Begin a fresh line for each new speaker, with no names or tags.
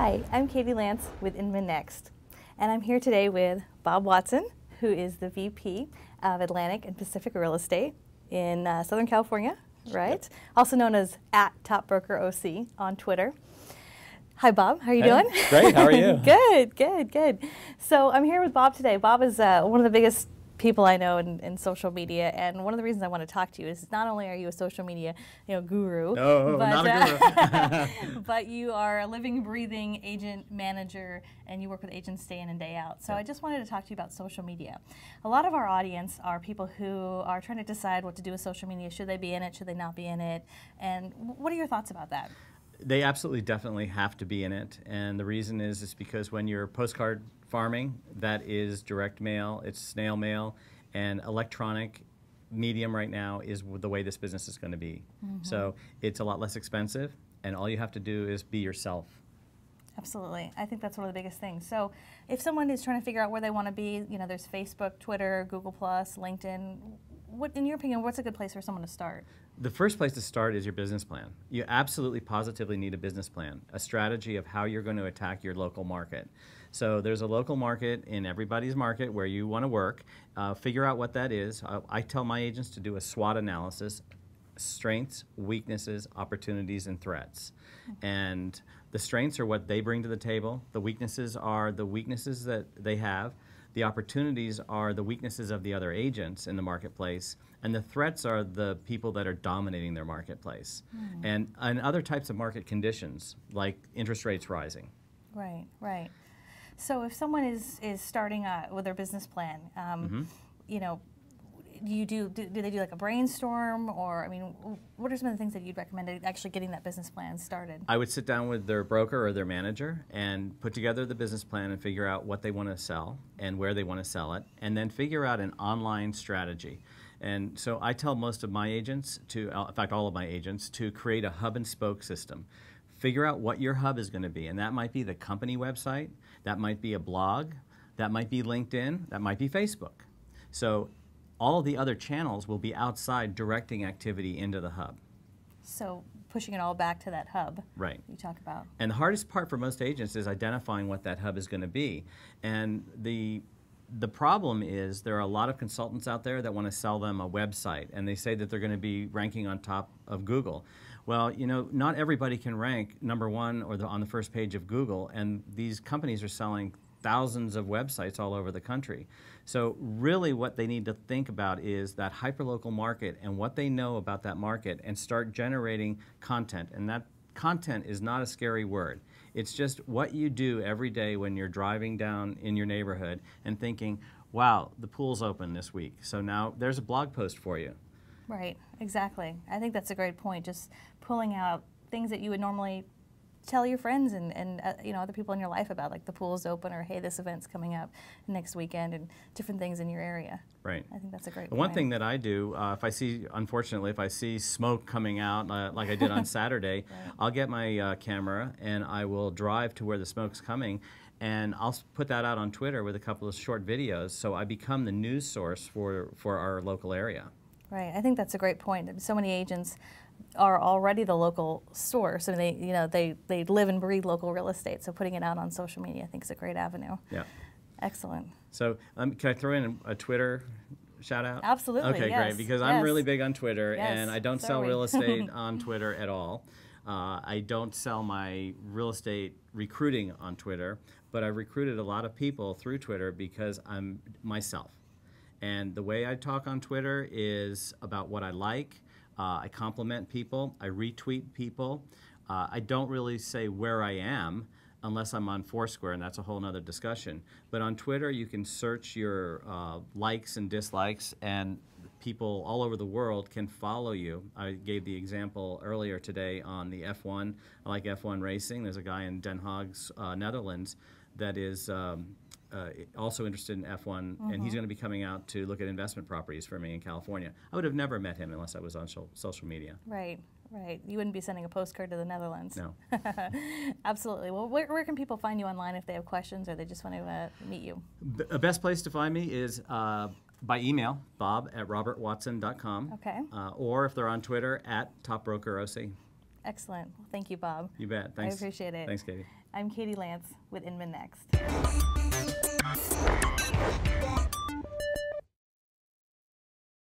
Hi, I'm Katie Lance with Inman Next, and I'm here today with Bob Watson, who is the VP of Atlantic and Pacific Real Estate in Southern California, right? Yep. Also known as @TopBrokerOC on Twitter. Hi, Bob. How are you doing?
Great. How are you?
Good, good, good. So I'm here with Bob today. Bob is one of the biggest people I know in social media, and one of the reasons I want to talk to you is not only are you a social media guru,
but, not a guru.
but you are a living, breathing agent manager, and you work with agents day in and day out. So I just wanted to talk to you about social media. A lot of our audience are people who are trying to decide what to do with social media. Should they be in it? Should they not be in it? And what are your thoughts about that?
They absolutely, definitely have to be in it, and the reason is because when you're postcard farming, that is direct mail, it's snail mail, and electronic medium right now is the way this business is going to be. Mm-hmm. So it's a lot less expensive, and all you have to do is be yourself.
Absolutely. I think that's one of the biggest things. So if someone is trying to figure out where they want to be, there's Facebook, Twitter, Google+, LinkedIn. What, in your opinion, what's a good place for someone to start?
The first place to start is your business plan. You absolutely, positively need a business plan, a strategy of how you're going to attack your local market. So there's a local market in everybody's market where you want to work. Figure out what that is. I tell my agents to do a SWOT analysis: strengths, weaknesses, opportunities, and threats. And the strengths are what they bring to the table. The weaknesses are the weaknesses that they have. The opportunities are the weaknesses of the other agents in the marketplace, and the threats are the people that are dominating their marketplace. And other types of market conditions, like interest rates rising.
Right, right. So if someone is starting with their business plan, do they do like a brainstorm, or what are some of the things that you'd recommend actually getting that business plan started?
I would sit down with their broker or their manager and put together the business plan and figure out what they want to sell and where they want to sell it, and then figure out an online strategy. And so I tell most of my agents in fact all of my agents, to create a hub and spoke system. Figure out what your hub is going to be, and that might be the company website, that might be a blog, that might be LinkedIn, that might be Facebook. So all the other channels will be outside directing activity into the hub.
So pushing it all back to that hub,
right,
you talk about.
And the hardest part for most agents is identifying what that hub is going to be. And the problem is there are a lot of consultants out there that want to sell them a website, and they say that they're going to be ranking on top of Google. Well, not everybody can rank #1 or on the first page of Google, and these companies are selling thousands of websites all over the country. So really what they need to think about is that hyperlocal market and what they know about that market, and start generating content. And that content is not a scary word. It's just what you do every day when you're driving down in your neighborhood and thinking, wow, the pool's open this week, so now there's a blog post for you.
Right, exactly. I think that's a great point, just pulling out things that you would normally tell your friends and other people in your life about, like the pool's open, or hey, this event's coming up next weekend, and different things in your area.
Right.
I think that's a great
point.
One
thing that I do, unfortunately, if I see smoke coming out, like I did on Saturday, right, I'll get my camera and I will drive to where the smoke's coming, and I'll put that out on Twitter with a couple of short videos, so I become the news source for our local area.
Right. I think that's a great point. So many agents are already the local source, and they live and breathe local real estate. So putting it out on social media, I think, is a great avenue.
Yeah.
Excellent.
So can I throw in a Twitter shout out?
Absolutely.
Okay,
yes.
great. Because
yes.
I'm really big on Twitter,
yes.
and I don't sell real estate on Twitter at all. I don't sell my real estate recruiting on Twitter, but I've recruited a lot of people through Twitter because I'm myself. And the way I talk on Twitter is about what I like. I compliment people. I retweet people. I don't really say where I am unless I'm on Foursquare, and that's a whole other discussion. But on Twitter, you can search your likes and dislikes, and people all over the world can follow you. I gave the example earlier today on the F1. I like F1 racing. There's a guy in Den Haag, Netherlands, that is also interested in F1, and he's going to be coming out to look at investment properties for me in California. I would have never met him unless I was on social media.
Right, right. You wouldn't be sending a postcard to the Netherlands.
No.
Absolutely. Well, where can people find you online if they have questions or they just want to meet you?
The best place to find me is by email, bob@robertwatson.com.
Okay.
Or if they're on Twitter, @TopBrokerOC.
Excellent. Well, thank you, Bob.
You bet. Thanks.
I appreciate it.
Thanks, Katie.
I'm Katie Lance with Inman Next.